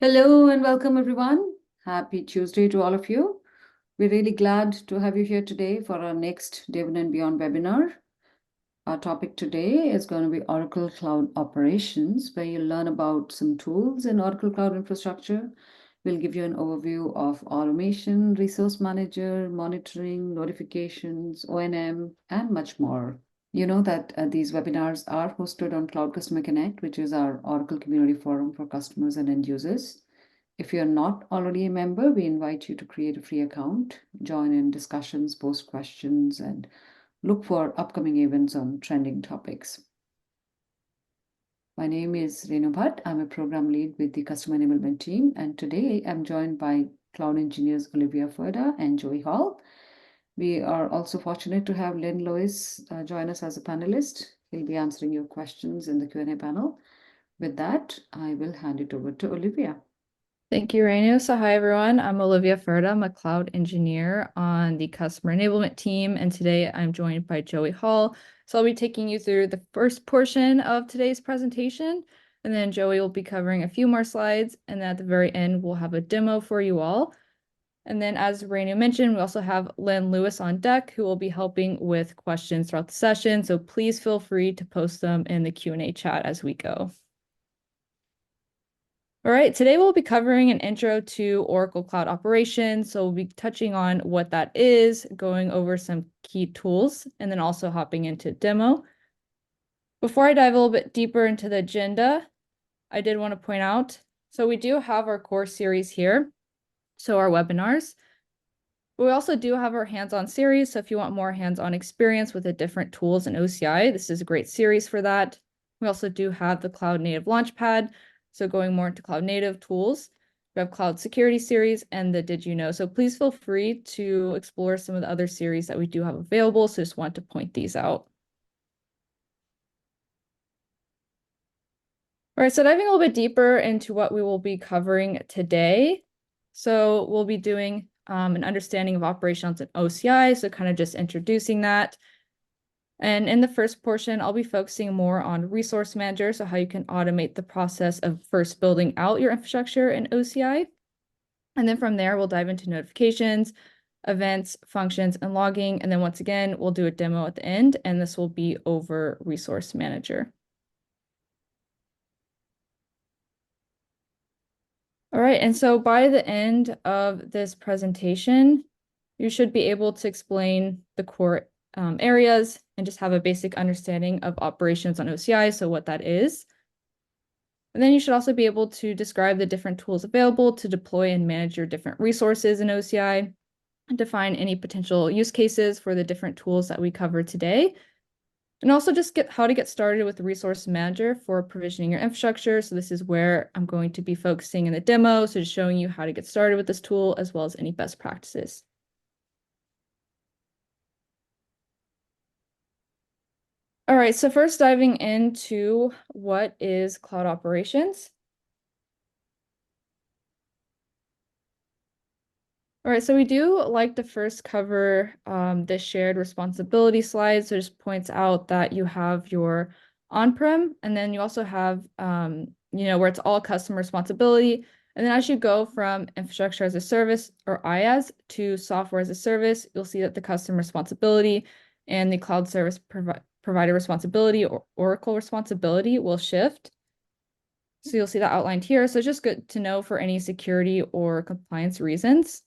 Hello and welcome, everyone. Happy Tuesday to all of you. We're really glad to have you here today for our next Devon and Beyond webinar. Our topic today is going to be Oracle Cloud Operations, where you'll learn about some tools in Oracle Cloud Infrastructure. We'll give you an overview of automation, resource manager, monitoring, notifications, O&M, and much more. You know that these webinars are hosted on Cloud Customer Connect, which is our Oracle community forum for customers and end users. If you're not already a member, we invite you to create a free account, join in discussions, post questions, and look for upcoming events on trending topics. My name is Renu Bhatt. I'm a program lead with the Customer Enablement team, and today I'm joined by cloud engineers Olivia Ferda and Joey Hall. We are also fortunate to have Lynn Lewis join us as a panelist. He'll be answering your questions in the Q&A panel. With that, I will hand it over to Olivia. Thank you, Renu. So hi, everyone. I'm Olivia Ferda. I'm a cloud engineer on the customer enablement team. And today I'm joined by Joey Hall. So I'll be taking you through the first portion of today's presentation. And then Joey will be covering a few more slides. And then at the very end, we'll have a demo for you all. And then as Renu mentioned, we also have Lynn Lewis on deck, who will be helping with questions throughout the session. So please feel free to post them in the Q&A chat as we go. All right, today we'll be covering an intro to Oracle Cloud Operations. So we'll be touching on what that is, going over some key tools, and then also hopping into demo. Before I dive a little bit deeper into the agenda, I did want to point out, so we do have our core series here, so our webinars. But we also do have our hands-on series. So if you want more hands-on experience with the different tools in OCI, this is a great series for that. We also do have the Cloud Native Launchpad. So going more into cloud native tools, we have Cloud Security series and the Did You Know? So please feel free to explore some of the other series that we do have available. So just want to point these out. All right, so diving a little bit deeper into what we will be covering today. So we'll be doing an understanding of operations in OCI, so kind of just introducing that. And in the first portion, I'll be focusing more on Resource Manager, so how you can automate the process of first building out your infrastructure in OCI. And then from there, we'll dive into notifications, events, functions, and logging. And then once again, we'll do a demo at the end, and this will be over Resource Manager. All right, and so by the end of this presentation, you should be able to explain the core areas and just have a basic understanding of operations on OCI, so what that is. And then you should also be able to describe the different tools available to deploy and manage your different resources in OCI, and define any potential use cases for the different tools that we covered today. And also just how to get started with the Resource Manager for provisioning your infrastructure. So this is where I'm going to be focusing in the demo. So just showing you how to get started with this tool as well as any best practices. All right, so first diving into what is cloud operations. All right, so we do like to first cover this shared responsibility slide. So it just points out that you have your on-prem, and then you also have, where it's all customer responsibility. And then as you go from infrastructure as a service or IaaS to software as a service, you'll see that the customer responsibility and the cloud service provider responsibility or Oracle responsibility will shift. So you'll see that outlined here. So it's just good to know for any security or compliance reasons.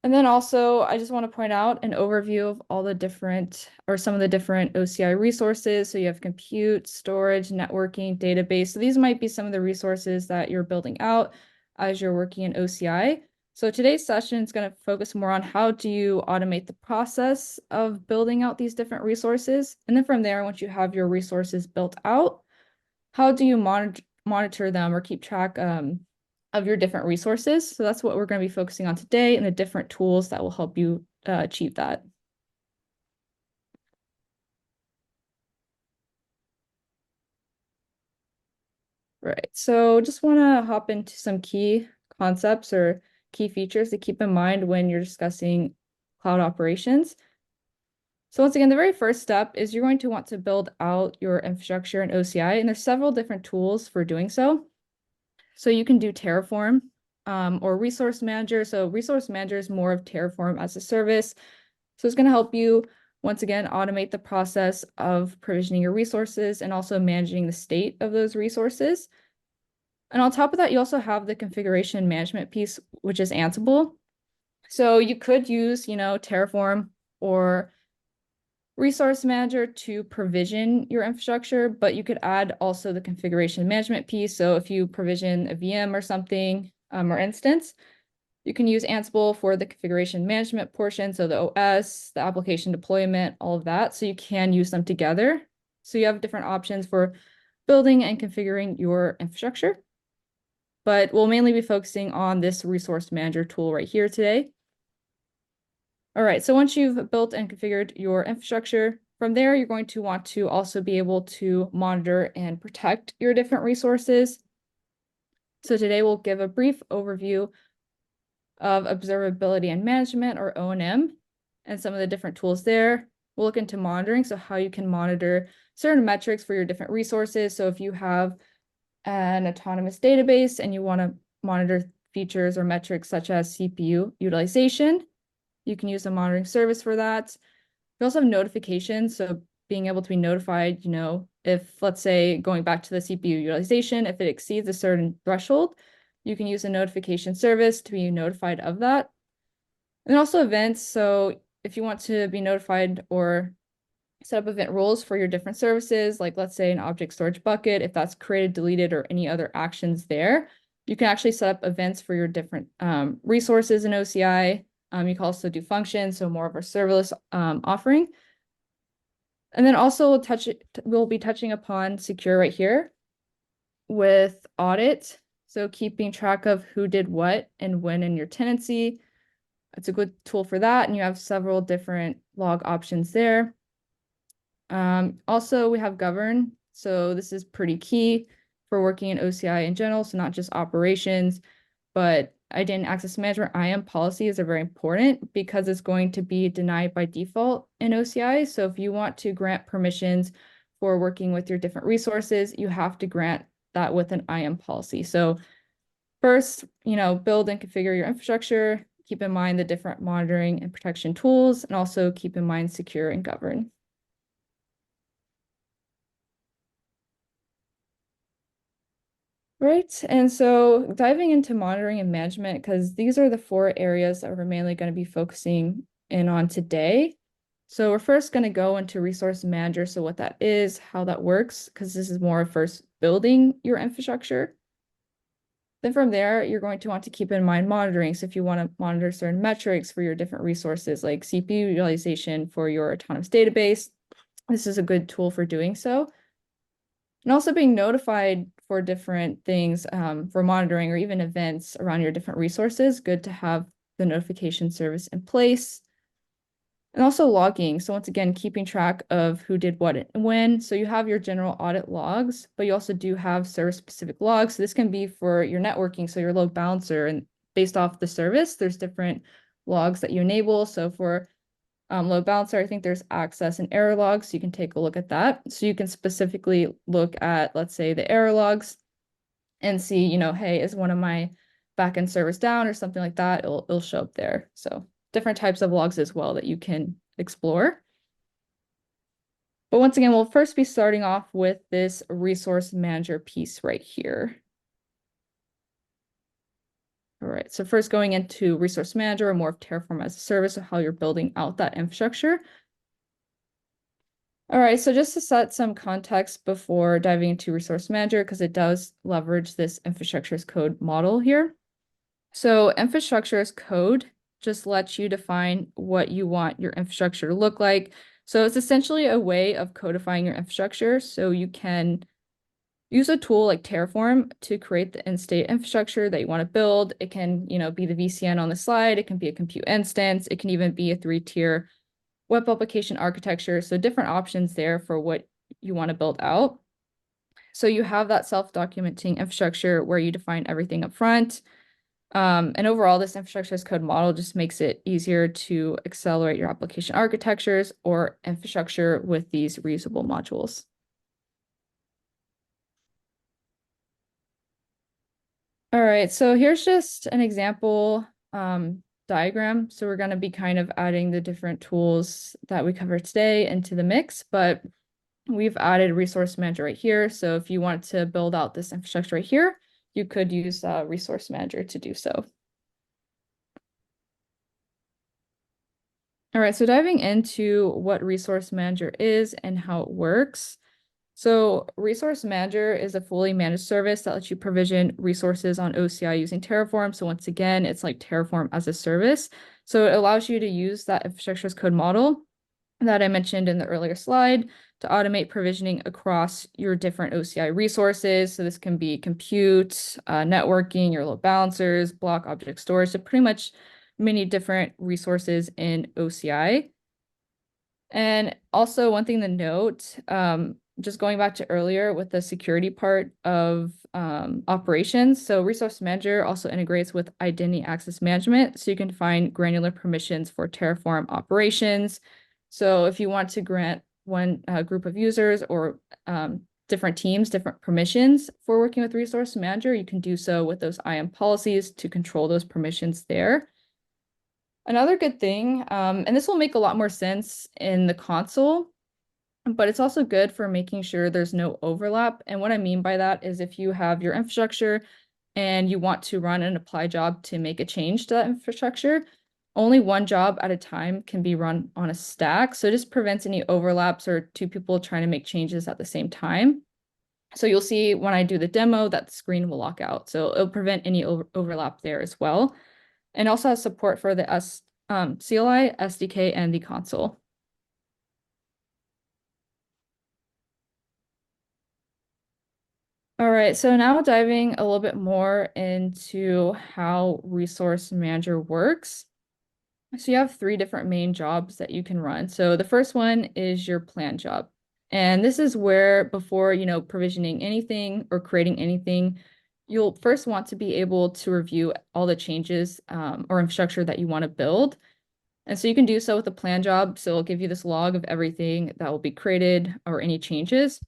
And then also, I just want to point out an overview of all the different, or some of the different OCI resources. So you have compute, storage, networking, database. So these might be some of the resources that you're building out as you're working in OCI. So today's session is going to focus more on how do you automate the process of building out these different resources. And then from there, once you have your resources built out, how do you monitor them or keep track of your different resources. So that's what we're going to be focusing on today and the different tools that will help you achieve that. Right, so just want to hop into some key concepts or key features to keep in mind when you're discussing cloud operations. So once again, the very first step is you're going to want to build out your infrastructure in OCI, and there's several different tools for doing so. So you can do Terraform or Resource Manager. So Resource Manager is more of Terraform as a service. So it's going to help you, once again, automate the process of provisioning your resources and also managing the state of those resources. And on top of that, you also have the configuration management piece, which is Ansible. So you could use, Terraform or Resource Manager to provision your infrastructure, but you could add also the configuration management piece. So if you provision a VM or something or instance, you can use Ansible for the configuration management portion. So the OS, the application deployment, all of that. So you can use them together. So you have different options for building and configuring your infrastructure. But we'll mainly be focusing on this resource manager tool right here today. All right, so once you've built and configured your infrastructure, from there, you're going to want to also be able to monitor and protect your different resources. So today we'll give a brief overview of observability and management, or O&M, and some of the different tools there. We'll look into monitoring, so how you can monitor certain metrics for your different resources. So if you have an autonomous database and you want to monitor features or metrics such as CPU utilization, you can use a monitoring service for that. We also have notifications, so being able to be notified, if, let's say, going back to the CPU utilization, if it exceeds a certain threshold, you can use a notification service to be notified of that. And also events, so if you want to be notified or set up event rules for your different services, like let's say an object storage bucket, if that's created, deleted, or any other actions there, you can actually set up events for your different resources in OCI. You can also do functions, so more of a serverless offering. And then also we'll be touching upon secure right here with audit. So keeping track of who did what and when in your tenancy. It's a good tool for that. And you have several different log options there. Also, we have govern. So this is pretty key for working in OCI in general. So not just operations, but identity access management IAM policies are very important because it's going to be denied by default in OCI. So if you want to grant permissions for working with your different resources, you have to grant that with an IAM policy. So first, build and configure your infrastructure. Keep in mind the different monitoring and protection tools, and also keep in mind secure and govern. Right, and so diving into monitoring and management, because these are the 4 areas that we're mainly going to be focusing in on today. So we're first going to go into resource manager, so what that is, how that works, because this is more first building your infrastructure. Then from there, you're going to want to keep in mind monitoring. So if you want to monitor certain metrics for your different resources, like CPU utilization for your autonomous database, this is a good tool for doing so. And also being notified for different things for monitoring or even events around your different resources. Good to have the notification service in place. And also logging. So once again, keeping track of who did what and when. So you have your general audit logs, but you also do have service-specific logs. So this can be for your networking, so your load balancer. And based off the service, there's different logs that you enable. So for load balancer, I think there's access and error logs. So you can take a look at that. So you can specifically look at, let's say, the error logs and see, hey, is one of my backend servers down or something like that? It'll show up there. So different types of logs as well that you can explore. But once again, we'll first be starting off with this resource manager piece right here. All right, so first going into resource manager or more of Terraform as a service, or how you're building out that infrastructure. All right, so just to set some context before diving into resource manager, because it does leverage this infrastructure as code model here. So infrastructure as code just lets you define what you want your infrastructure to look like. So it's essentially a way of codifying your infrastructure. So you can use a tool like Terraform to create the in-state infrastructure that you want to build. It can, be the VCN on the slide. It can be a compute instance. It can even be a 3-tier web application architecture. So different options there for what you want to build out. So you have that self-documenting infrastructure where you define everything up front. And overall, this infrastructure as code model just makes it easier to accelerate your application architectures or infrastructure with these reusable modules. All right, so here's just an example diagram. So we're going to be kind of adding the different tools that we covered today into the mix, but we've added resource manager right here. So if you want to build out this infrastructure right here, you could use resource manager to do so. All right, so diving into what resource manager is and how it works. So Resource Manager is a fully managed service that lets you provision resources on OCI using Terraform. So once again, it's like Terraform as a service. So it allows you to use that infrastructure as code model that I mentioned in the earlier slide to automate provisioning across your different OCI resources. So this can be compute, networking, your load balancers, block object storage, so pretty much many different resources in OCI. And also one thing to note, just going back to earlier with the security part of operations. So Resource Manager also integrates with Identity Access Management, so you can define granular permissions for Terraform operations. So if you want to grant one group of users or different teams, different permissions for working with Resource Manager, you can do so with those IAM policies to control those permissions there. Another good thing, and this will make a lot more sense in the console, but it's also good for making sure there's no overlap. And what I mean by that is if you have your infrastructure and you want to run an apply job to make a change to that infrastructure, only one job at a time can be run on a stack. So it just prevents any overlaps or two people trying to make changes at the same time. So you'll see when I do the demo that the screen will lock out. So it'll prevent any overlap there as well. And also has support for the CLI, SDK, and the console. All right, so now diving a little bit more into how Resource Manager works. So you have three different main jobs that you can run. So the first one is your plan job. And this is where before, provisioning anything or creating anything, you'll first want to be able to review all the changes or infrastructure that you want to build. And so you can do so with a plan job. So it'll give you this log of everything that will be created or any changes.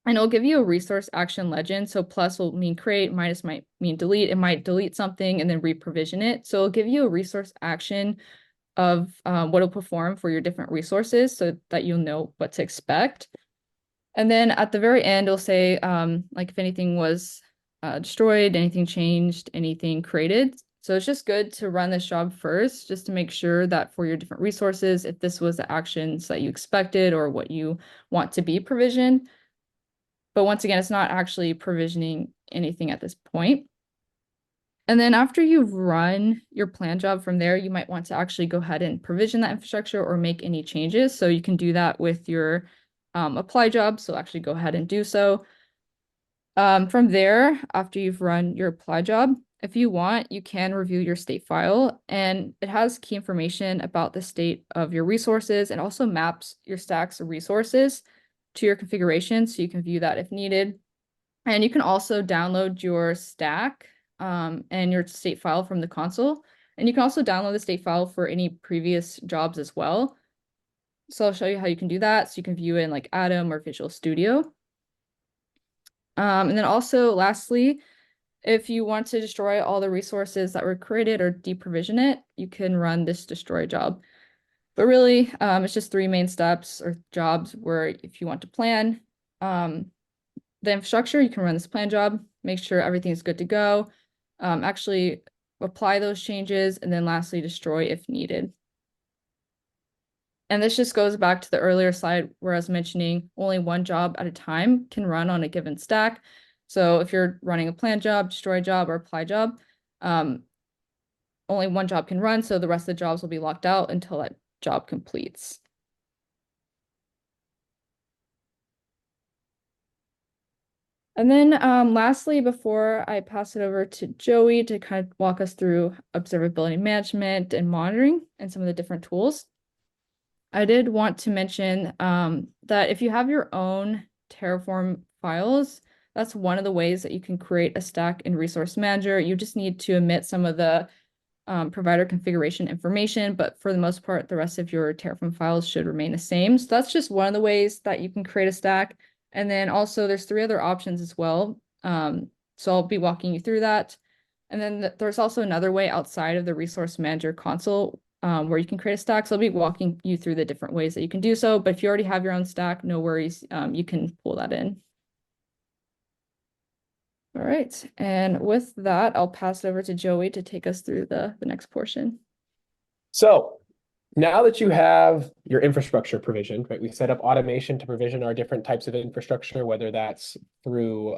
And it'll give you a resource action legend. So plus will mean create, minus might mean delete. It might delete something and then re-provision it. So it'll give you a resource action of what it'll perform for your different resources so that you'll know what to expect. And then at the very end, it'll say like if anything was destroyed, anything changed, anything created. So it's just good to run this job first, just to make sure that for your different resources, if this was the actions that you expected or what you want to be provisioned. But once again, it's not actually provisioning anything at this point. And then after you've run your plan job from there, you might want to actually go ahead and provision that infrastructure or make any changes. So you can do that with your apply job. So actually go ahead and do so. From there, after you've run your apply job, if you want, you can review your state file, and it has key information about the state of your resources and also maps your stacks of resources to your configuration so you can view that if needed. And you can also download your stack and your state file from the console. And you can also download the state file for any previous jobs as well. So I'll show you how you can do that. So you can view it in like Atom or Visual Studio. And then also lastly, if you want to destroy all the resources that were created or deprovision it, you can run this destroy job. But really, it's just three main steps or jobs where if you want to plan the infrastructure, you can run this plan job, make sure everything is good to go, actually apply those changes, and then lastly, destroy if needed. And this just goes back to the earlier slide where I was mentioning only one job at a time can run on a given stack. So if you're running a plan job, destroy job, or apply job, only one job can run, so the rest of the jobs will be locked out until that job completes. And then lastly, before I pass it over to Joey to kind of walk us through observability management and monitoring and some of the different tools, I did want to mention that if you have your own Terraform files, That's one of the ways that you can create a stack in Resource Manager. You just need to omit some of the provider configuration information, but for the most part, the rest of your Terraform files should remain the same. So that's just one of the ways that you can create a stack. And then also there's 3 other options as well. So I'll be walking you through that. And then there's also another way outside of the Resource Manager console where you can create a stack. So I'll be walking you through the different ways that you can do so. But if you already have your own stack, no worries, you can pull that in. All right, and with that, I'll pass it over to Joey to take us through the next portion. So now that you have your infrastructure provisioned, right, we set up automation to provision our different types of infrastructure, whether that's through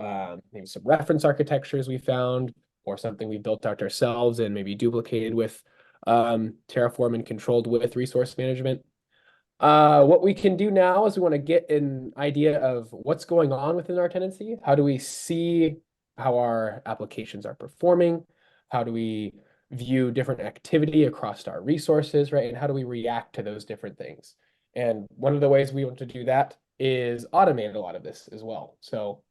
maybe some reference architectures we found or something we built out ourselves and maybe duplicated with Terraform and controlled with resource management. What we can do now is we want to get an idea of what's going on within our tenancy. How do we see how our applications are performing? How do we view different activity across our resources, right? And how do we react to those different things? And one of the ways we want to do that is automate a lot of this as well. So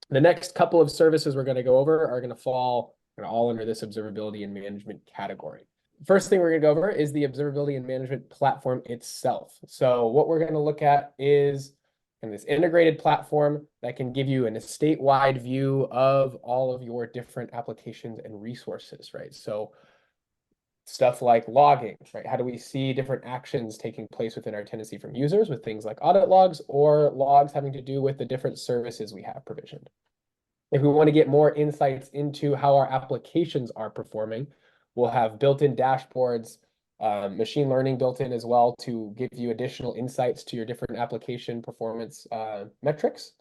the next couple of services we're going to go over are going to fall all under this observability and management category. First thing we're going to go over is the observability and management platform itself. So what we're going to look at is this integrated platform that can give you an estate-wide view of all of your different applications and resources, right? So stuff like logging, right? How do we see different actions taking place within our tenancy from users with things like audit logs or logs having to do with the different services we have provisioned? If we want to get more insights into how our applications are performing, we'll have built-in dashboards, machine learning built in as well to give you additional insights to your different application performance metrics.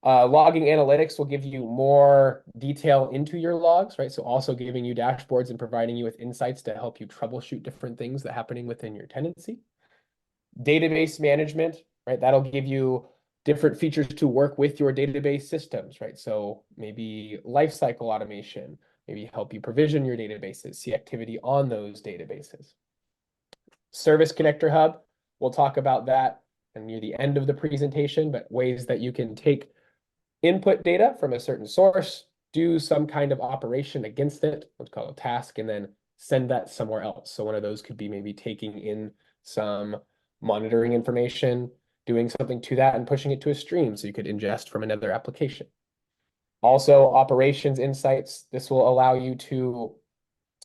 Logging analytics will give you more detail into your logs, right? So also giving you dashboards and providing you with insights to help you troubleshoot different things that are happening within your tenancy. Database management, right? That'll give you different features to work with your database systems, right? So maybe lifecycle automation, maybe help you provision your databases, see activity on those databases. Service Connector Hub, we'll talk about that near the end of the presentation, but ways that you can take input data from a certain source, do some kind of operation against it, what's called a task, and then send that somewhere else. So one of those could be maybe taking in some monitoring information, doing something to that and pushing it to a stream so you could ingest from another application. Also, operations insights. This will allow you to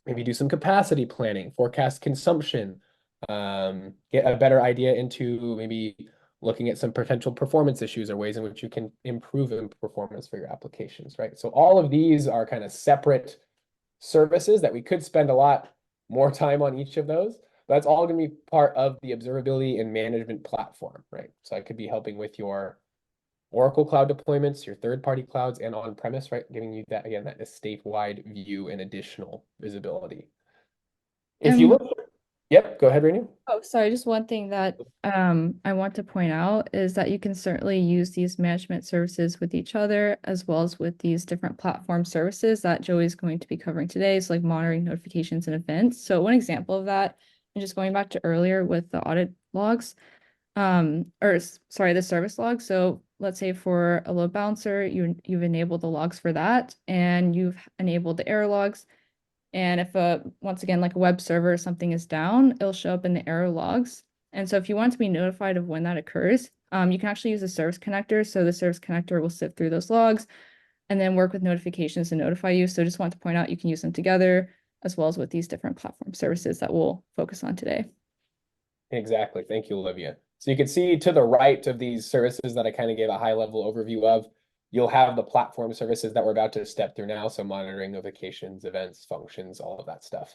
maybe do some capacity planning, forecast consumption, get a better idea into maybe looking at some potential performance issues or ways in which you can improve performance for your applications, right? So all of these are kind of separate services that we could spend a lot more time on each of those. But that's all going to be part of the observability and management platform, right? So I could be helping with your Oracle cloud deployments, your third-party clouds, and on-premise, right? Giving you that, again, that estate-wide view and additional visibility. If you look, yep, go ahead, Rainey. Oh, sorry, just one thing that I want to point out is that you can certainly use these management services with each other as well as with these different platform services that Joey is going to be covering today. So like monitoring notifications and events. So one example of that, and just going back to earlier with the audit logs, the service log. So let's say for a load balancer, you've enabled the logs for that and you've enabled the error logs. And if once again, like a web server or something is down, it'll show up in the error logs. And so if you want to be notified of when that occurs, you can actually use a service connector. So the service connector will sift through those logs and then work with notifications to notify you. So just want to point out you can use them together as well as with these different platform services that we'll focus on today. Exactly. Thank you, Olivia. So you can see to the right of these services that I kind of gave a high level overview of, you'll have the platform services that we're about to step through now. So monitoring notifications, events, functions, all of that stuff.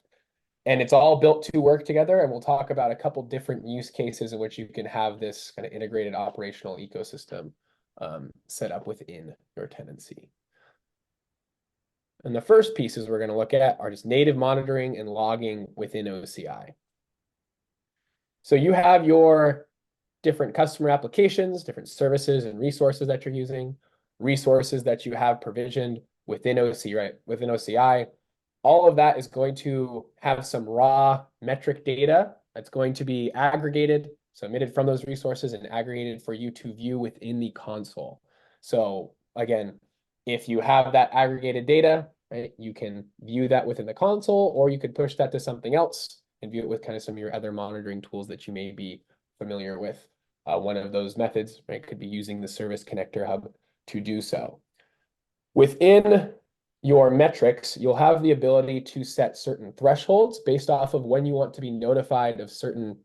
And it's all built to work together. And we'll talk about a couple different use cases in which you can have this kind of integrated operational ecosystem set up within your tenancy. And the first pieces we're going to look at are just native monitoring and logging within OCI. So you have your different customer applications, different services and resources that you're using, resources that you have provisioned within OC, right? Within OCI. All of that is going to have some raw metric data that's going to be aggregated, so emitted from those resources and aggregated for you to view within the console. So again, if you have that aggregated data, right, you can view that within the console, or you could push that to something else and view it with kind of some of your other monitoring tools that you may be familiar with. One of those methods, right, could be using the Service Connector Hub to do so. Within your metrics, you'll have the ability to set certain thresholds based off of when you want to be notified of certain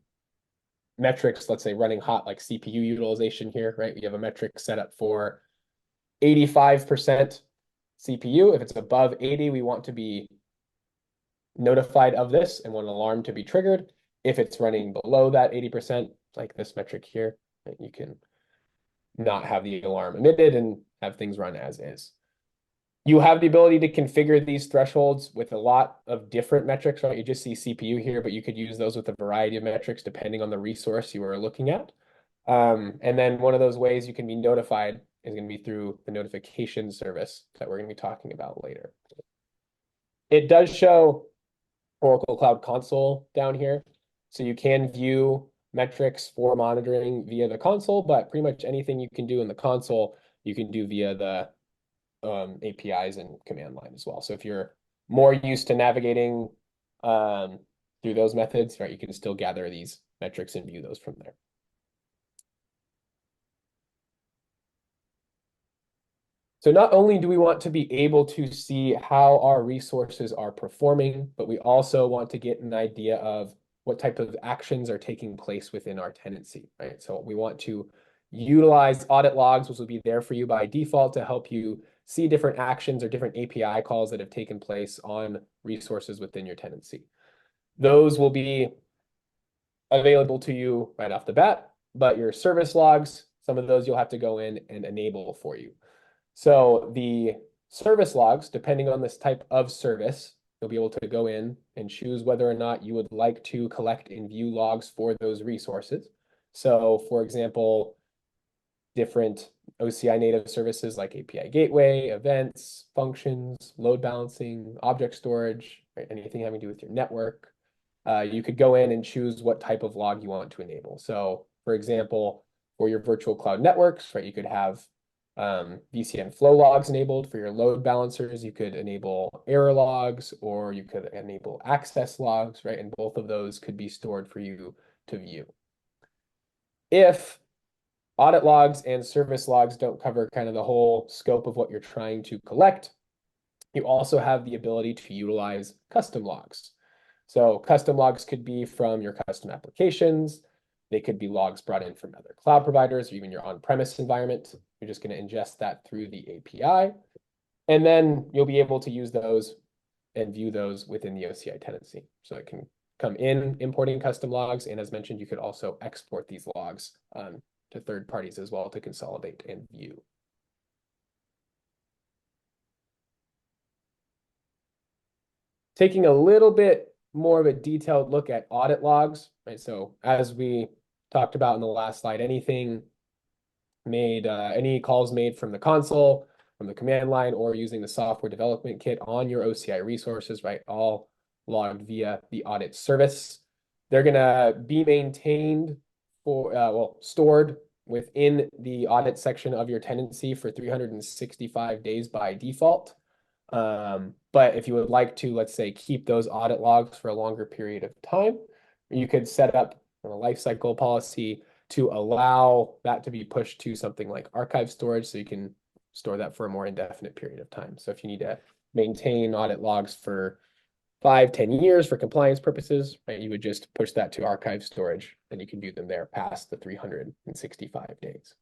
metrics, let's say running hot, like CPU utilization here, right? We have a metric set up for 85% CPU. If it's above 80, we want to be notified of this and want an alarm to be triggered. If it's running below that 80%, like this metric here, you can not have the alarm emitted and have things run as is. You have the ability to configure these thresholds with a lot of different metrics, right? You just see CPU here, but you could use those with a variety of metrics depending on the resource you are looking at. And then one of those ways you can be notified is going to be through the notification service that we're going to be talking about later. It does show Oracle Cloud Console down here. So you can view metrics for monitoring via the console, but pretty much anything you can do in the console, you can do via the APIs and command line as well. So if you're more used to navigating through those methods, right, you can still gather these metrics and view those from there. So not only do we want to be able to see how our resources are performing, but we also want to get an idea of what type of actions are taking place within our tenancy, right? So we want to utilize audit logs, which will be there for you by default to help you see different actions or different API calls that have taken place on resources within your tenancy. Those will be available to you right off the bat, but your service logs, some of those you'll have to go in and enable for you. So the service logs, depending on this type of service, you'll be able to go in and choose whether or not you would like to collect and view logs for those resources. So for example, different OCI native services like API gateway, events, functions, load balancing, object storage, right? Anything having to do with your network. You could go in and choose what type of log you want to enable. So for example, for your virtual cloud networks, right, you could have VCN flow logs enabled. For your load balancers, you could enable error logs, or you could enable access logs, right? And both of those could be stored for you to view. If audit logs and service logs don't cover kind of the whole scope of what you're trying to collect, you also have the ability to utilize custom logs. So custom logs could be from your custom applications. They could be logs brought in from other cloud providers or even your on-premise environment. You're just going to ingest that through the API. And then you'll be able to use those and view those within the OCI tenancy. So it can come in importing custom logs. And as mentioned, you could also export these logs to third parties as well to consolidate and view. Taking a little bit more of a detailed look at audit logs, right? So as we talked about in the last slide, anything made, any calls made from the console, from the command line, or using the software development kit on your OCI resources, right? All logged via the audit service. They're gonna be maintained for, well, stored within the audit section of your tenancy for 365 days by default. But if you would like to, let's say, keep those audit logs for a longer period of time, you could set up a lifecycle policy to allow that to be pushed to something like archive storage, so you can store that for a more indefinite period of time. So if you need to maintain audit logs for 5-10 years for compliance purposes, right, you would just push that to archive storage, and you can view them there past the 365 days.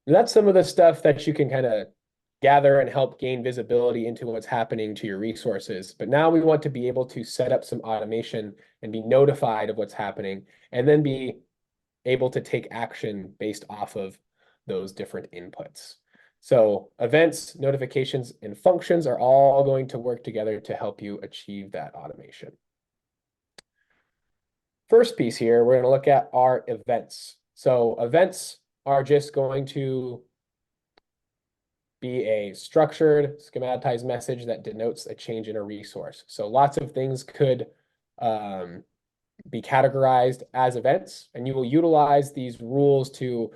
And that's some of the stuff that you can kind of gather and help gain visibility into what's happening to your resources. But now we want to be able to set up some automation and be notified of what's happening, and then be able to take action based off of those different inputs. So events, notifications, and functions are all going to work together to help you achieve that automation. First piece here, we're going to look at our events. So events are just going to be a structured, schematized message that denotes a change in a resource. So lots of things could be categorized as events, and you will utilize these rules to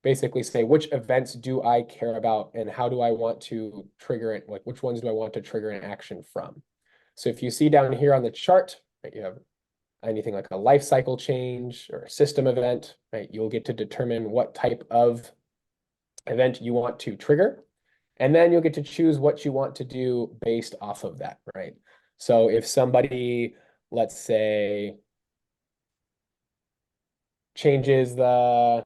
basically say which events do I care about and how do I want to trigger it, like which ones do I want to trigger an action from. So if you see down here on the chart, right, you have anything like a life cycle change or a system event, right, you'll get to determine what type of event you want to trigger. And then you'll get to choose what you want to do based off of that, right? So if somebody, let's say, changes the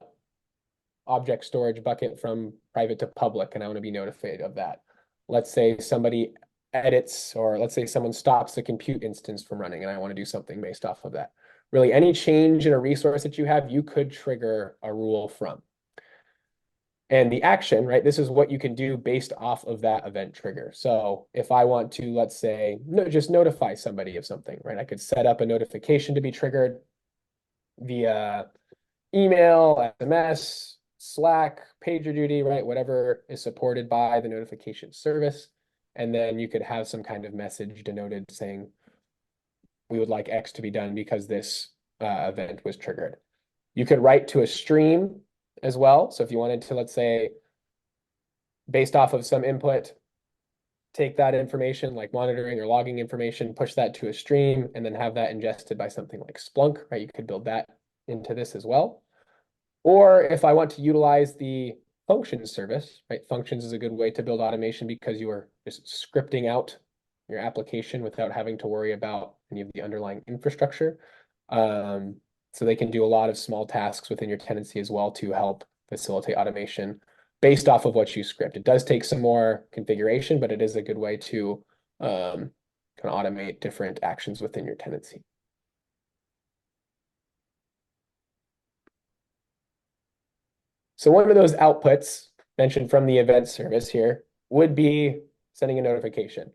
object storage bucket from private to public, and I want to be notified of that. Let's say somebody edits, or let's say someone stops the compute instance from running, and I want to do something based off of that. Really, any change in a resource that you have, you could trigger a rule from. And the action, right, this is what you can do based off of that event trigger. So if I want to, let's say, just notify somebody of something, right, I could set up a notification to be triggered via email, SMS, Slack, PagerDuty, right? Whatever is supported by the notification service. And then you could have some kind of message denoted saying, we would like X to be done because this event was triggered. You could write to a stream as well. So if you wanted to, let's say, based off of some input, take that information like monitoring or logging information, push that to a stream, and then have that ingested by something like Splunk, right? You could build that into this as well. Or if I want to utilize the functions service, right? Functions is a good way to build automation because you are just scripting out your application without having to worry about any of the underlying infrastructure. So they can do a lot of small tasks within your tenancy as well to help facilitate automation based off of what you script. It does take some more configuration, but it is a good way to kind of automate different actions within your tenancy. So one of those outputs mentioned from the event service here would be sending a notification.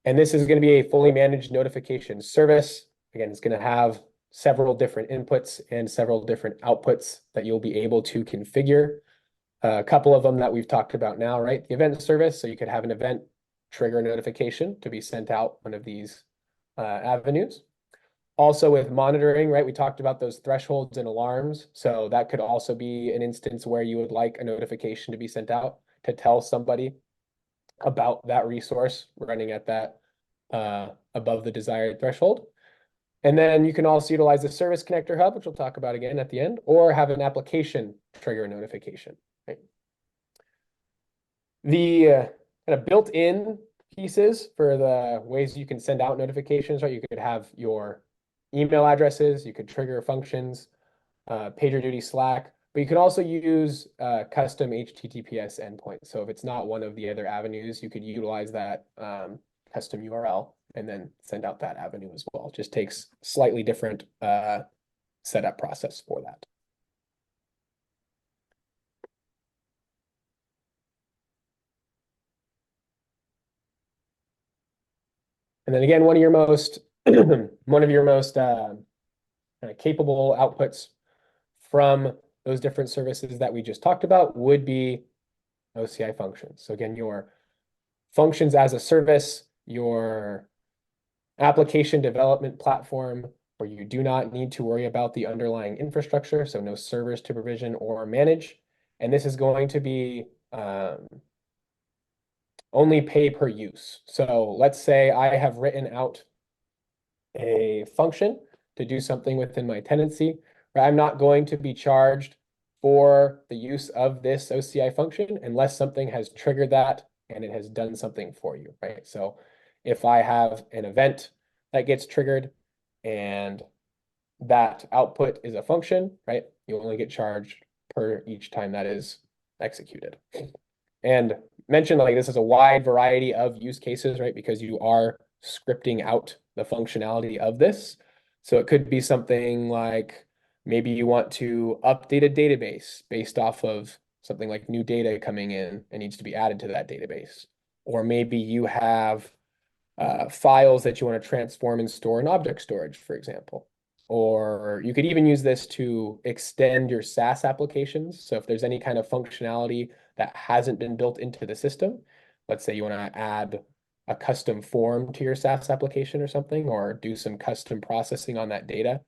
And this is going to be a fully managed notification service. Again, it's going to have several different inputs and several different outputs that you'll be able to configure. A couple of them that we've talked about now, right? The event service, so you could have an event trigger notification to be sent out one of these avenues. Also with monitoring, right, we talked about those thresholds and alarms. So that could also be an instance where you would like a notification to be sent out to tell somebody about that resource running at that above the desired threshold. And then you can also utilize the service connector hub, which we'll talk about again at the end, or have an application trigger notification, right? The kind of built-in pieces for the ways you can send out notifications, right? You could have your email addresses, you could trigger functions, PagerDuty, Slack, but you could also use custom HTTPS endpoint. So if it's not one of the other avenues, you could utilize that custom URL and then send out that avenue as well. It just takes slightly different setup process for that. And then again, one of your most capable outputs from those different services that we just talked about would be OCI functions. So again, your functions as a service, your application development platform where you do not need to worry about the underlying infrastructure, so no servers to provision or manage. And this is going to be only pay per use. So let's say I have written out a function to do something within my tenancy, right? I'm not going to be charged for the use of this OCI function unless something has triggered that and it has done something for you, right? So if I have an event that gets triggered and that output is a function, right? You only get charged per each time that is executed. And mention like this is a wide variety of use cases, right? Because you are scripting out the functionality of this. So it could be something like maybe you want to update a database based off of something like new data coming in and needs to be added to that database. Or maybe you have files that you want to transform and store in object storage, for example. Or you could even use this to extend your SaaS applications. So if there's any kind of functionality that hasn't been built into the system, let's say you want to add a custom form to your SaaS application or something, or do some custom processing on that data,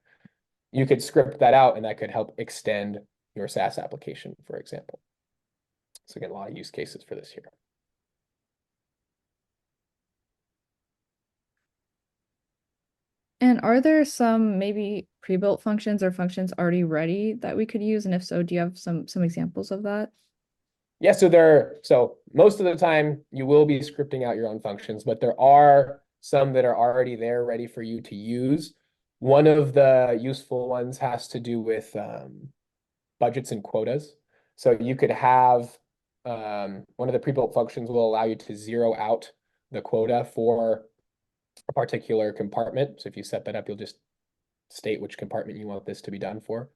you could script that out and that could help extend your SaaS application, for example. So again, a lot of use cases for this here. And are there some maybe pre-built functions or functions already ready that we could use? And if so, do you have some examples of that? Yeah, so most of the time you will be scripting out your own functions, but there are some that are already there ready for you to use. One of the useful ones has to do with budgets and quotas. So you could have one of the pre-built functions will allow you to zero out the quota for a particular compartment. So if you set that up, you'll just state which compartment you want this to be done for.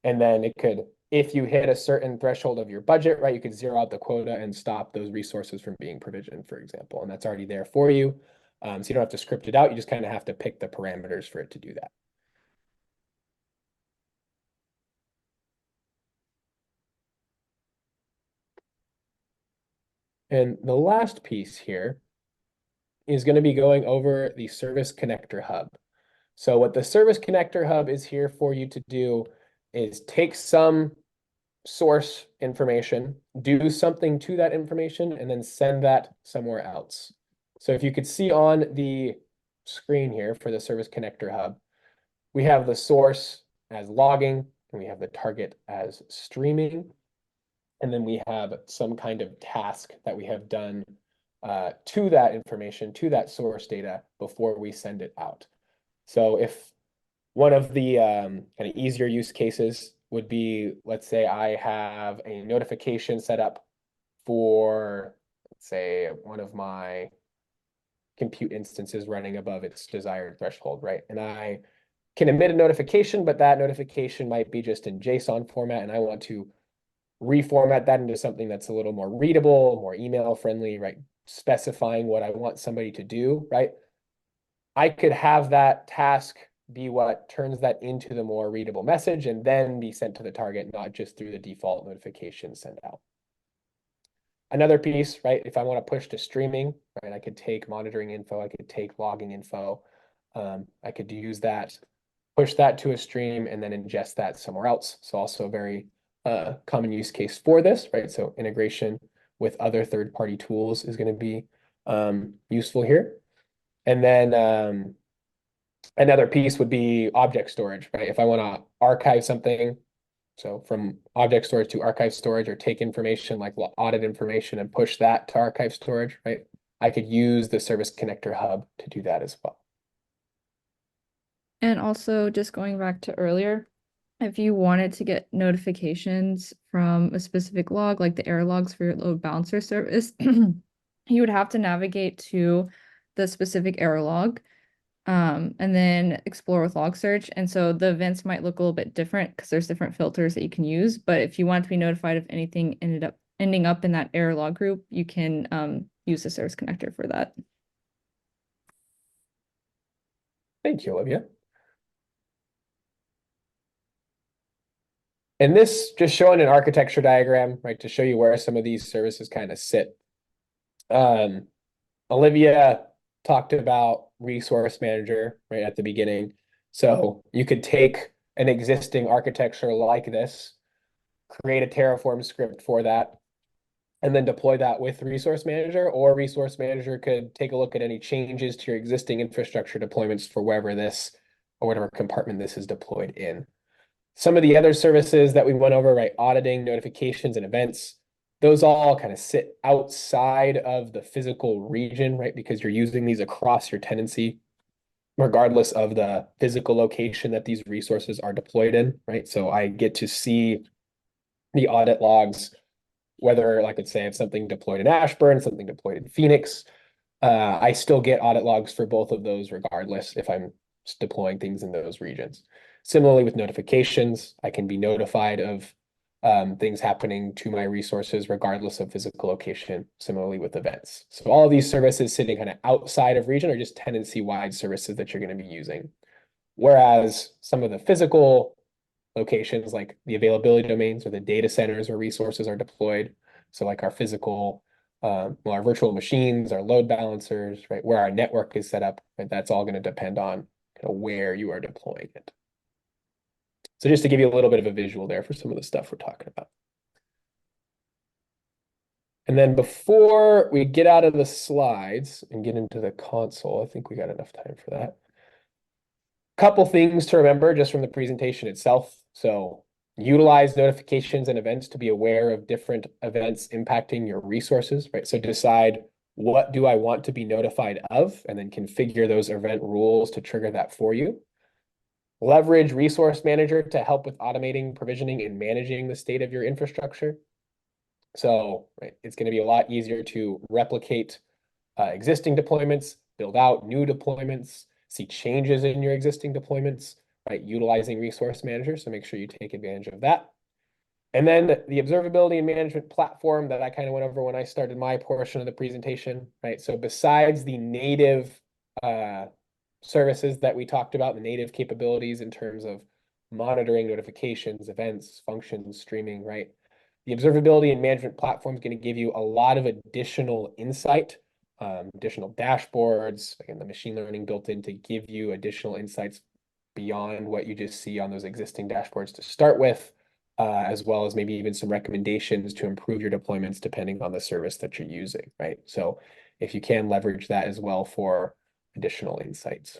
And then it could, if you hit a certain threshold of your budget, right, you could zero out the quota and stop those resources from being provisioned, for example. And that's already there for you. So you don't have to script it out. You just kind of have to pick the parameters for it to do that. And the last piece here is going to be going over the Service Connector Hub. So what the Service Connector Hub is here for you to do is take some source information, do something to that information, and then send that somewhere else. So if you could see on the screen here for the Service Connector Hub, we have the source as logging, and we have the target as streaming. And then we have some kind of task that we have done to that information, to that source data before we send it out. So if one of the kind of easier use cases would be, let's say I have a notification set up for, let's say, one of my compute instances running above its desired threshold, right? And I can emit a notification, but that notification might be just in JSON format, and I want to reformat that into something that's a little more readable, more email friendly, right? Specifying what I want somebody to do, right? I could have that task be what turns that into the more readable message and then be sent to the target, not just through the default notification sent out. Another piece, right? If I want to push to streaming, right? I could take monitoring info, I could take logging info. I could use that, push that to a stream and then ingest that somewhere else. So also a very common use case for this, right? So integration with other third-party tools is going to be useful here. And then another piece would be object storage, right? If I want to archive something, so from object storage to archive storage, or take information like audit information and push that to archive storage, right? I could use the Service Connector Hub to do that as well. And also just going back to earlier, if you wanted to get notifications from a specific log, like the error logs for your load balancer service, you would have to navigate to the specific error log, and then explore with log search. And so the events might look a little bit different because there's different filters that you can use. But if you want to be notified if anything ending up in that error log group, you can use the service connector for that. Thank you, Olivia. And this just showing an architecture diagram, right, to show you where some of these services kind of sit. Olivia talked about resource manager right at the beginning. So you could take an existing architecture like this, create a Terraform script for that, and then deploy that with resource manager, or resource manager could take a look at any changes to your existing infrastructure deployments for wherever this or whatever compartment this is deployed in. Some of the other services that we went over, right, auditing, notifications, and events, those all kind of sit outside of the physical region, right? Because you're using these across your tenancy, regardless of the physical location that these resources are deployed in, right? So I get to see the audit logs, whether, like, let's say, I have something deployed in Ashburn, something deployed in Phoenix. I still get audit logs for both of those, regardless if I'm deploying things in those regions. Similarly with notifications, I can be notified of things happening to my resources regardless of physical location. Similarly with events. So all of these services sitting kind of outside of region are just tenancy-wide services that you're going to be using. Whereas some of the physical locations, like the availability domains or the data centers where resources are deployed, so like our physical our virtual machines, our load balancers, right, where our network is set up, right, that's all going to depend on kind of where you are deploying it. So just to give you a little bit of a visual there for some of the stuff we're talking about. And then before we get out of the slides and get into the console, I think we got enough time for that. Couple things to remember just from the presentation itself. So utilize notifications and events to be aware of different events impacting your resources, right? So decide, what do I want to be notified of, and then configure those event rules to trigger that for you. Leverage Resource Manager to help with automating, provisioning, and managing the state of your infrastructure. So it's going to be a lot easier to replicate existing deployments, build out new deployments, see changes in your existing deployments, right? Utilizing Resource Manager. So make sure you take advantage of that. And then the observability and management platform that I kind of went over when I started my portion of the presentation, right? So besides the native services that we talked about, the native capabilities in terms of monitoring, notifications, events, functions, streaming, right? The observability and management platform is going to give you a lot of additional insight, additional dashboards, again, the machine learning built in to give you additional insights beyond what you just see on those existing dashboards to start with, as well as maybe even some recommendations to improve your deployments depending on the service that you're using, right? So if you can leverage that as well for additional insights.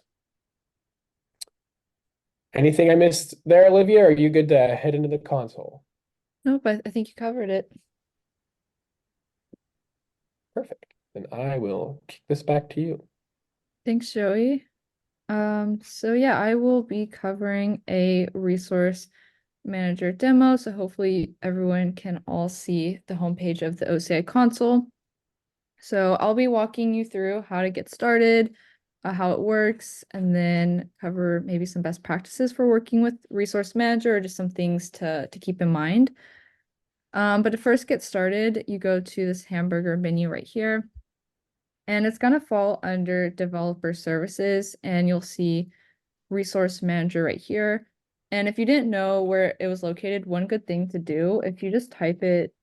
Anything I missed there, Olivia? Or are you good to head into the console? Nope, I think you covered it. Perfect. Then I will kick this back to you. Thanks, Joey. So yeah, I will be covering a resource manager demo. So hopefully everyone can all see the homepage of the OCI console. So I'll be walking you through how to get started, how it works, and then cover maybe some best practices for working with Resource Manager or just some things to keep in mind. But to first get started, you go to this hamburger menu right here. And it's going to fall under Developer Services, and you'll see Resource Manager right here. And if you didn't know where it was located, one good thing to do, if you just type it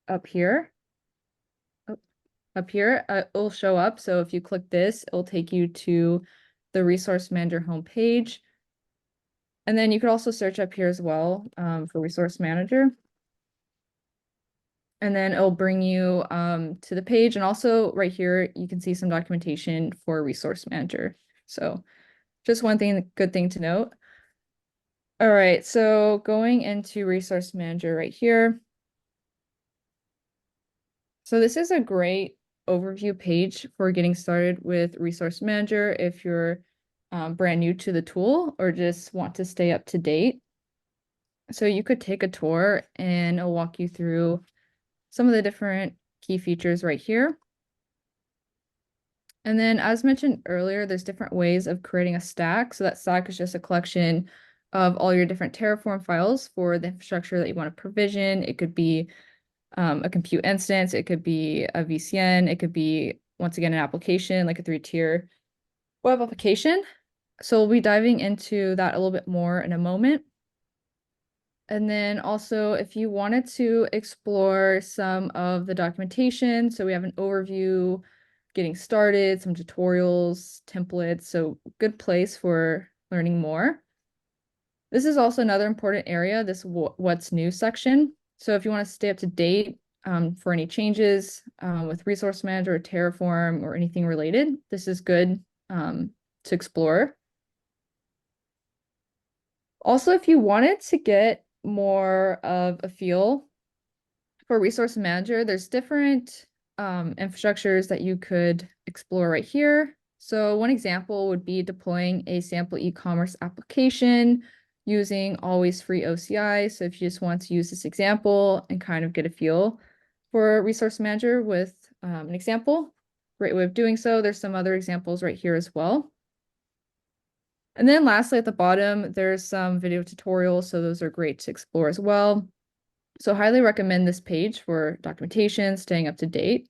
up here, it'll show up. So if you click this, it'll take you to the Resource Manager homepage. And then you could also search up here as well for Resource Manager. And then it'll bring you to the page. And also right here, you can see some documentation for Resource Manager. So just one thing, good thing to note. All right, so going into Resource Manager right here. So this is a great overview page for getting started with Resource Manager if you're brand new to the tool or just want to stay up to date. So you could take a tour and it'll walk you through some of the different key features right here. And then as mentioned earlier, there's different ways of creating a stack. So that stack is just a collection of all your different Terraform files for the infrastructure that you want to provision. It could be a compute instance, it could be a VCN, it could be, once again, an application, like a 3-tier web application. So we'll be diving into that a little bit more in a moment. And then also, if you wanted to explore some of the documentation, so we have an overview, getting started, some tutorials, templates, so good place for learning more. This is also another important area, this what's new section. So if you want to stay up to date for any changes with Resource Manager or Terraform or anything related, this is good to explore. Also, if you wanted to get more of a feel for Resource Manager, there's different infrastructures that you could explore right here. So one example would be deploying a sample e-commerce application using always free OCI. So if you just want to use this example and kind of get a feel for Resource Manager with an example, great way of doing so. There's some other examples right here as well. And then lastly, at the bottom, there's some video tutorials. So those are great to explore as well. So highly recommend this page for documentation, staying up to date,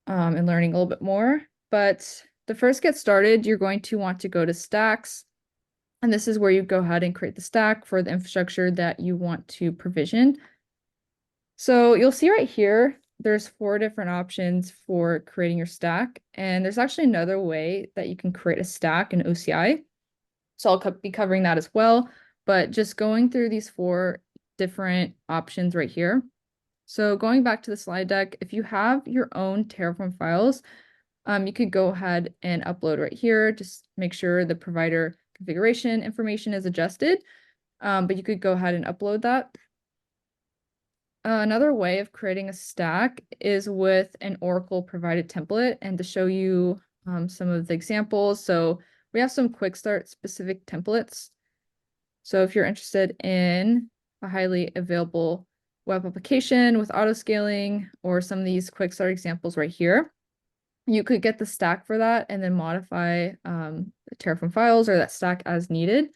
and learning a little bit more. But to first get started, you're going to want to go to stacks. And this is where you go ahead and create the stack for the infrastructure that you want to provision. So you'll see right here, there's 4 different options for creating your stack. And there's actually another way that you can create a stack in OCI. So I'll be covering that as well. but just going through these 4 different options right here. So going back to the slide deck, if you have your own Terraform files, you could go ahead and upload right here. Just make sure the provider configuration information is adjusted, but you could go ahead and upload that. Another way of creating a stack is with an Oracle provided template, and to show you some of the examples. So we have some quick start specific templates. So if you're interested in a highly available web application with auto scaling or some of these quick start examples right here, you could get the stack for that and then modify the Terraform files or that stack as needed.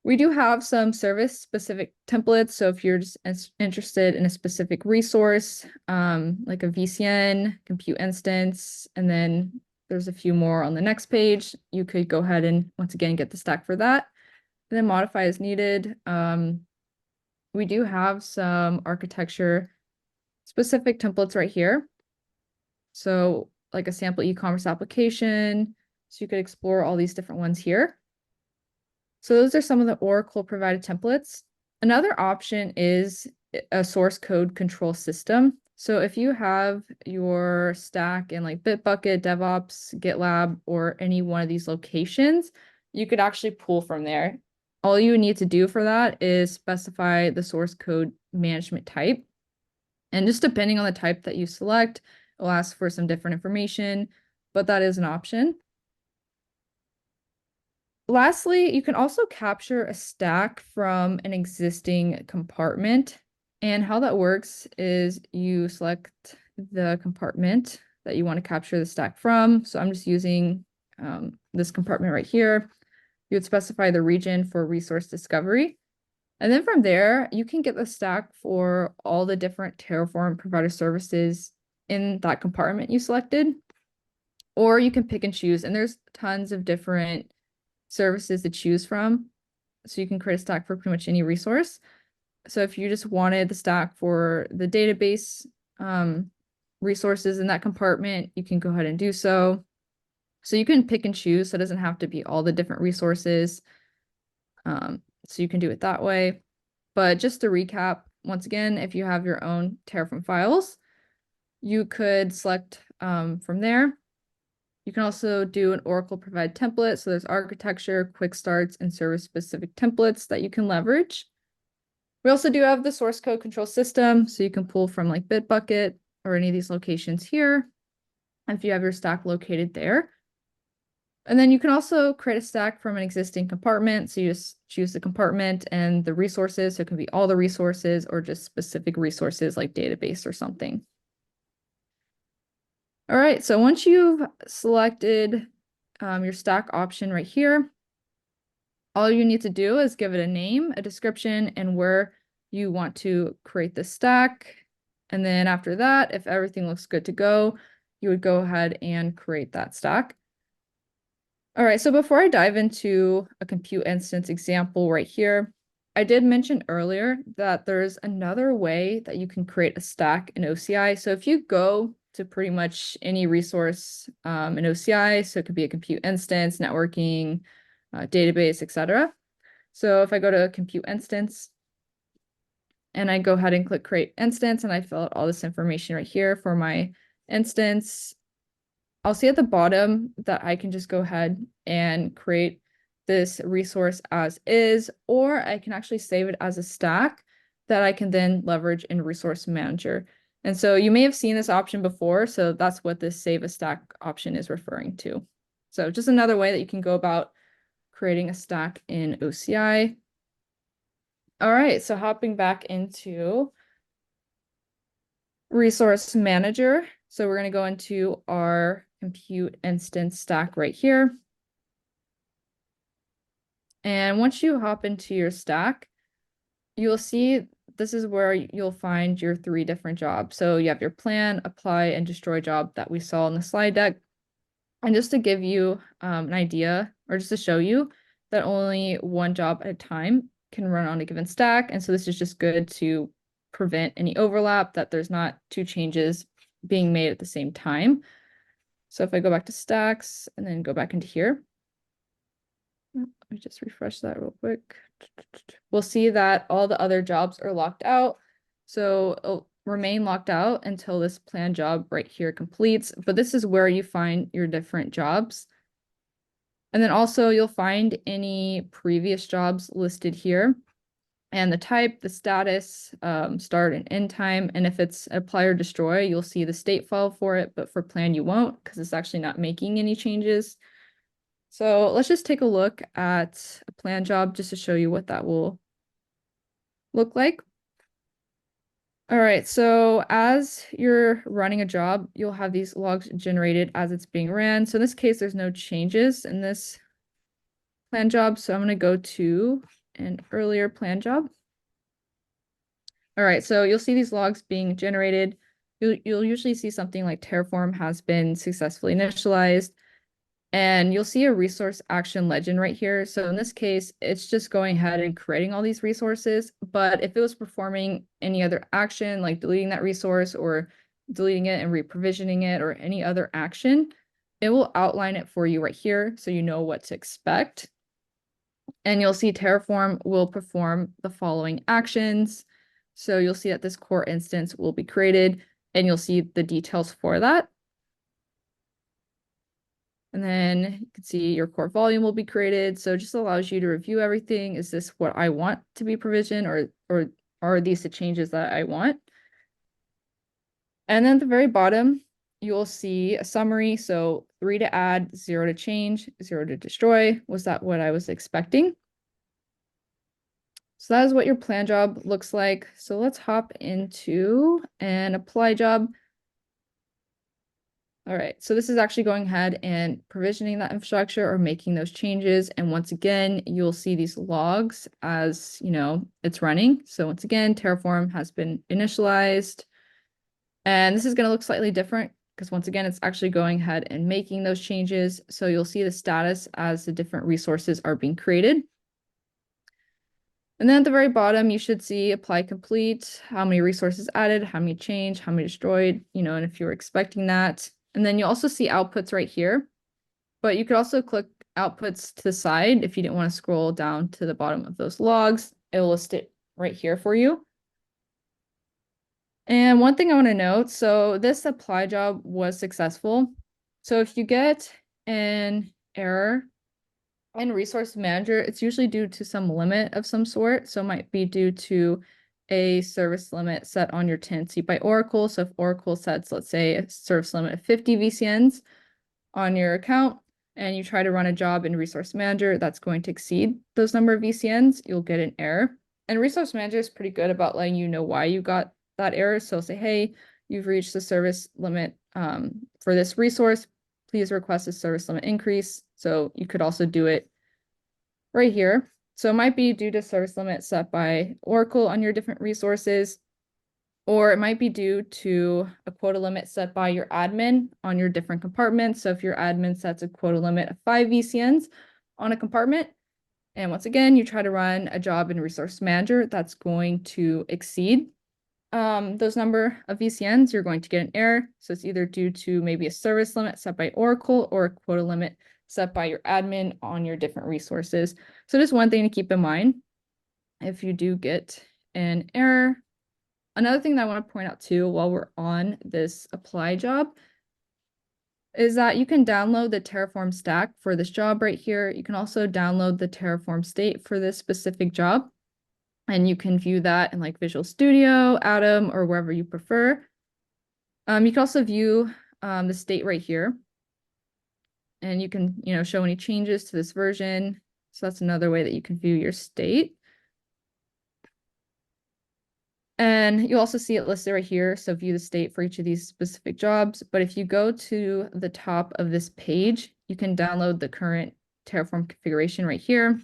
We do have some service specific templates. So if you're just interested in a specific resource, like a VCN, compute instance, and then there's a few more on the next page, you could go ahead and once again get the stack for that, and then modify as needed. We do have some architecture specific templates right here. So like a sample e-commerce application. So you could explore all these different ones here. So those are some of the Oracle provided templates. Another option is a source code control system. So if you have your stack in like Bitbucket, DevOps, GitLab, or any one of these locations, you could actually pull from there. All you need to do for that is specify the source code management type. And just depending on the type that you select, it'll ask for some different information, but that is an option. Lastly, you can also capture a stack from an existing compartment. And how that works is you select the compartment that you want to capture the stack from. So I'm just using this compartment right here. You would specify the region for resource discovery. And then from there, you can get the stack for all the different Terraform provider services in that compartment you selected. Or you can pick and choose. And there's tons of different services to choose from. So you can create a stack for pretty much any resource. So if you just wanted the stack for the database resources in that compartment, you can go ahead and do so. So you can pick and choose, so it doesn't have to be all the different resources. So you can do it that way. But just to recap, once again, if you have your own Terraform files, you could select from there. You can also do an Oracle provided template. So there's architecture, quick starts, and service specific templates that you can leverage. We also do have the source code control system. So you can pull from like Bitbucket or any of these locations here if you have your stack located there. And then you can also create a stack from an existing compartment. So you just choose the compartment and the resources. So it can be all the resources or just specific resources like database or something. All right, so once you've selected your stack option right here, all you need to do is give it a name, a description, and where you want to create the stack. And then after that, if everything looks good to go, you would go ahead and create that stack. All right, so before I dive into a compute instance example right here, I did mention earlier that there's another way that you can create a stack in OCI. So if you go to pretty much any resource in OCI, so it could be a compute instance, networking, database, etc. So if I go to a compute instance and I go ahead and click create instance and I fill out all this information right here for my instance, I'll see at the bottom that I can just go ahead and create this resource as is, or I can actually save it as a stack that I can then leverage in Resource Manager. And so you may have seen this option before, so that's what this save a stack option is referring to. So just another way that you can go about creating a stack in OCI. All right, so hopping back into Resource Manager. So we're going to go into our compute instance stack right here. And once you hop into your stack, you'll see this is where you'll find your 3 different jobs. So you have your plan, apply, and destroy job that we saw in the slide deck. And just to give you an idea, or just to show you that only one job at a time can run on a given stack. And so this is just good to prevent any overlap, that there's not 2 changes being made at the same time. So if I go back to stacks and then go back into here, Let me just refresh that real quick. We'll see that all the other jobs are locked out. So it'll remain locked out until this plan job right here completes. But this is where you find your different jobs. And then also you'll find any previous jobs listed here and the type, the status, start and end time. And if it's apply or destroy, you'll see the state file for it, but for plan you won't because it's actually not making any changes. So let's just take a look at a plan job just to show you what that will look like. All right, so as you're running a job, you'll have these logs generated as it's being ran. So in this case, there's no changes in this plan job. So I'm going to go to an earlier plan job. All right, so you'll see these logs being generated. You'll usually see something like Terraform has been successfully initialized. And you'll see a resource action legend right here. So in this case, it's just going ahead and creating all these resources. But if it was performing any other action, like deleting that resource or deleting it and reprovisioning it or any other action, it will outline it for you right here so you know what to expect. And you'll see Terraform will perform the following actions. So you'll see that this core instance will be created and you'll see the details for that. And then you can see your core volume will be created. So it just allows you to review everything. Is this what I want to be provisioned or are these the changes that I want? And then at the very bottom, you'll see a summary. So 3 to add, 0 to change, 0 to destroy. Was that what I was expecting? So that is what your plan job looks like. So let's hop into an apply job. All right, so this is actually going ahead and provisioning that infrastructure or making those changes. And once again, you'll see these logs as, it's running. So once again, Terraform has been initialized. And this is going to look slightly different because once again, it's actually going ahead and making those changes. So you'll see the status as the different resources are being created. And then at the very bottom, you should see apply complete, how many resources added, how many changed, how many destroyed, and if you were expecting that. And then you also see outputs right here, but you could also click outputs to the side if you didn't want to scroll down to the bottom of those logs. It will list it right here for you. And one thing I want to note, so this apply job was successful. So if you get an error in Resource Manager, it's usually due to some limit of some sort. So it might be due to a service limit set on your tenancy by Oracle. So if Oracle sets, let's say, a service limit of 50 VCNs on your account, and you try to run a job in Resource Manager that's going to exceed those number of VCNs, you'll get an error. And Resource Manager is pretty good about letting you know why you got that error. So say, hey, you've reached the service limit for this resource. Please request a service limit increase. So you could also do it right here. So it might be due to service limit set by Oracle on your different resources, or it might be due to a quota limit set by your admin on your different compartments. So if your admin sets a quota limit of 5 VCNs on a compartment, and once again, you try to run a job in Resource Manager that's going to exceed those number of VCNs, you're going to get an error. So it's either due to maybe a service limit set by Oracle or a quota limit set by your admin on your different resources. So just one thing to keep in mind if you do get an error. Another thing that I want to point out too while we're on this apply job is that you can download the Terraform stack for this job right here. You can also download the Terraform state for this specific job. And you can view that in like Visual Studio, Atom, or wherever you prefer. You can also view the state right here. And you can, show any changes to this version. So that's another way that you can view your state. And you'll also see it listed right here. So view the state for each of these specific jobs. But if you go to the top of this page, you can download the current Terraform configuration right here.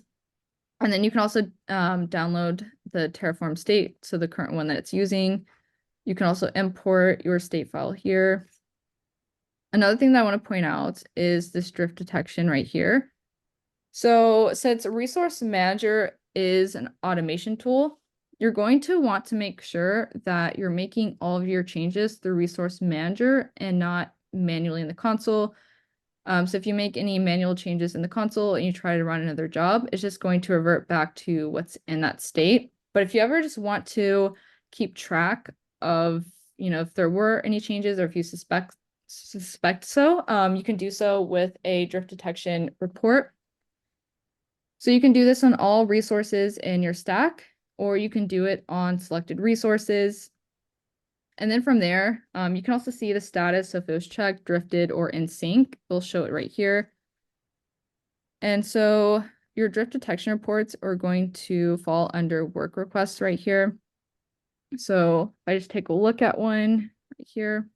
And then you can also download the Terraform state, so the current one that it's using. You can also import your state file here. Another thing that I want to point out is this drift detection right here. So since Resource Manager is an automation tool, you're going to want to make sure that you're making all of your changes through Resource Manager and not manually in the console. So if you make any manual changes in the console and you try to run another job, it's just going to revert back to what's in that state. But if you ever just want to keep track of, if there were any changes or if you suspect so, you can do so with a drift detection report. So you can do this on all resources in your stack, or you can do it on selected resources. And then from there, you can also see the status. So if it was checked, drifted, or in sync, it'll show it right here. And so your drift detection reports are going to fall under work requests right here. So if I just take a look at one right here.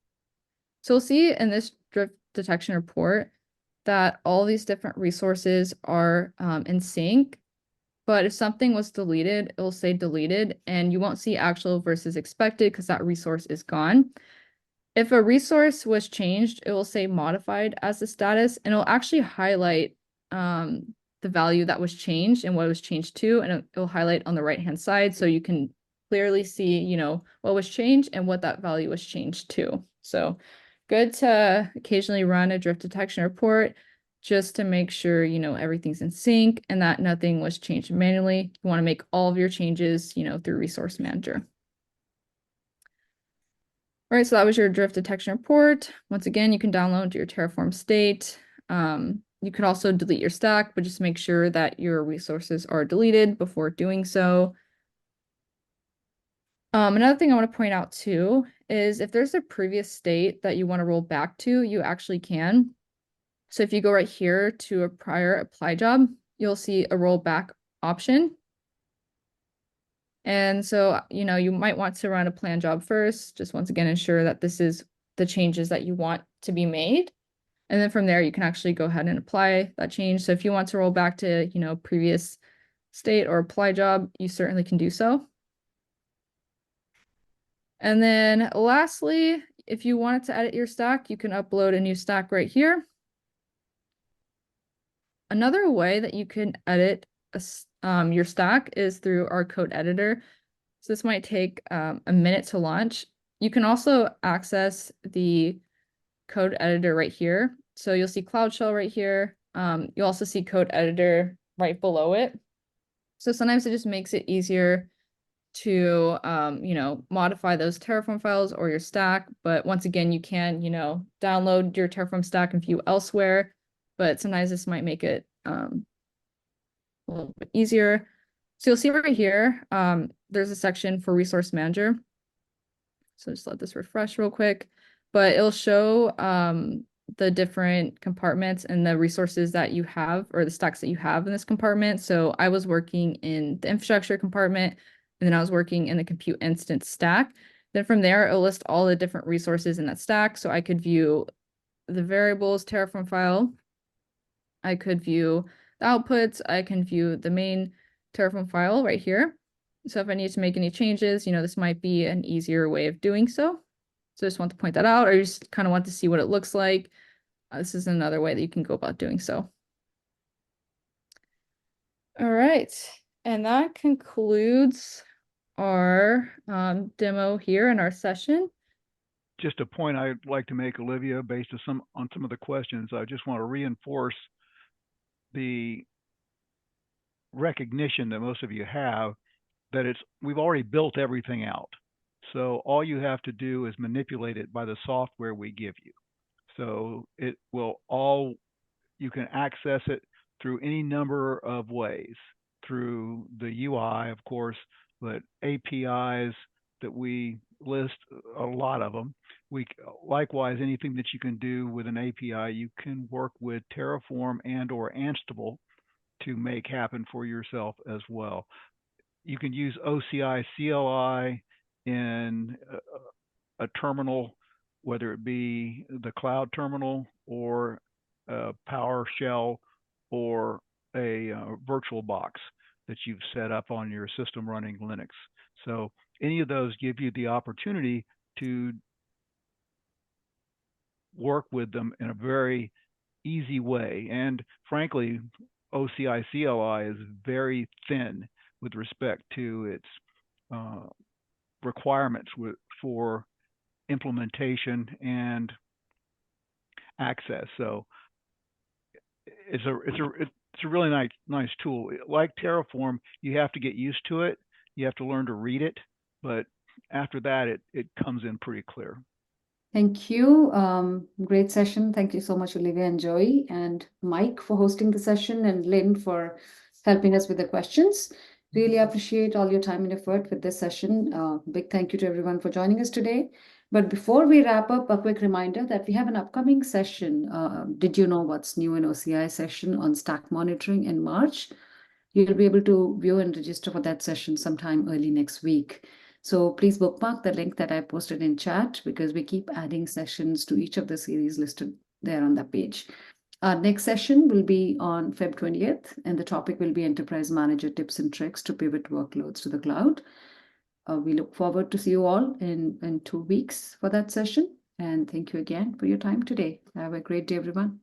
So we'll see in this drift detection report that all these different resources are in sync. But if something was deleted, it'll say deleted, and you won't see actual versus expected because that resource is gone. If a resource was changed, it will say modified as the status, and it'll actually highlight the value that was changed and what it was changed to, and it'll highlight on the right-hand side so you can clearly see, what was changed and what that value was changed to. So good to occasionally run a drift detection report just to make sure, everything's in sync and that nothing was changed manually. You want to make all of your changes, through Resource Manager. All right, so that was your drift detection report. Once again, you can download your Terraform state. You could also delete your stack, but just make sure that your resources are deleted before doing so. Another thing I want to point out too is if there's a previous state that you want to roll back to, you actually can. So if you go right here to a prior apply job, you'll see a rollback option. And so, you might want to run a plan job first, just once again, ensure that this is the changes that you want to be made. And then from there, you can actually go ahead and apply that change. So if you want to roll back to, previous state or apply job, you certainly can do so. And then lastly, if you wanted to edit your stack, you can upload a new stack right here. Another way that you can edit your stack is through our code editor. So this might take a minute to launch. You can also access the code editor right here. So you'll see Cloud Shell right here. You'll also see code editor right below it. So sometimes it just makes it easier to, modify those Terraform files or your stack. But once again, you can, download your Terraform stack and view elsewhere. But sometimes this might make it a little bit easier. So you'll see right here, there's a section for Resource Manager. So just let this refresh real quick. But it'll show the different compartments and the resources that you have or the stacks that you have in this compartment. So I was working in the infrastructure compartment, and then I was working in the compute instance stack. Then from there, it'll list all the different resources in that stack. So I could view the variables Terraform file. I could view the outputs. I can view the main Terraform file right here. So if I need to make any changes, this might be an easier way of doing so. So I just want to point that out, or you just kind of want to see what it looks like. This is another way that you can go about doing so. All right, and that concludes our demo here in our session. Just a point I'd like to make, Olivia, based on some of the questions. I just want to reinforce the recognition that most of you have that we've already built everything out. So all you have to do is manipulate it by the software we give you. So it will you can access it through any number of ways, through the UI, of course, but APIs that we list, a lot of them. Likewise, anything that you can do with an API, you can work with Terraform and or Ansible to make happen for yourself as well. You can use OCI CLI in a terminal, whether it be the cloud terminal or PowerShell or a virtual box that you've set up on your system running Linux. So any of those give you the opportunity to work with them in a very easy way. And frankly, OCI CLI is very thin with respect to its requirements for implementation and access. So it's a really nice tool. Like Terraform, you have to get used to it. You have to learn to read it, but after that, it comes in pretty clear. Thank you. Great session. Thank you so much, Olivia and Joey, and Mike for hosting the session, and Lynn for helping us with the questions. Really appreciate all your time and effort with this session. Big thank you to everyone for joining us today. But before we wrap up, a quick reminder that we have an upcoming session. Did you know what's new in OCI session on stack monitoring in March? You'll be able to view and register for that session sometime early next week. So please bookmark the link that I posted in chat, because we keep adding sessions to each of the series listed there on that page. Our next session will be on Feb 20th, and the topic will be Enterprise Manager Tips and Tricks to Pivot Workloads to the Cloud. We look forward to see you all in 2 weeks for that session. And thank you again for your time today. Have a great day, everyone.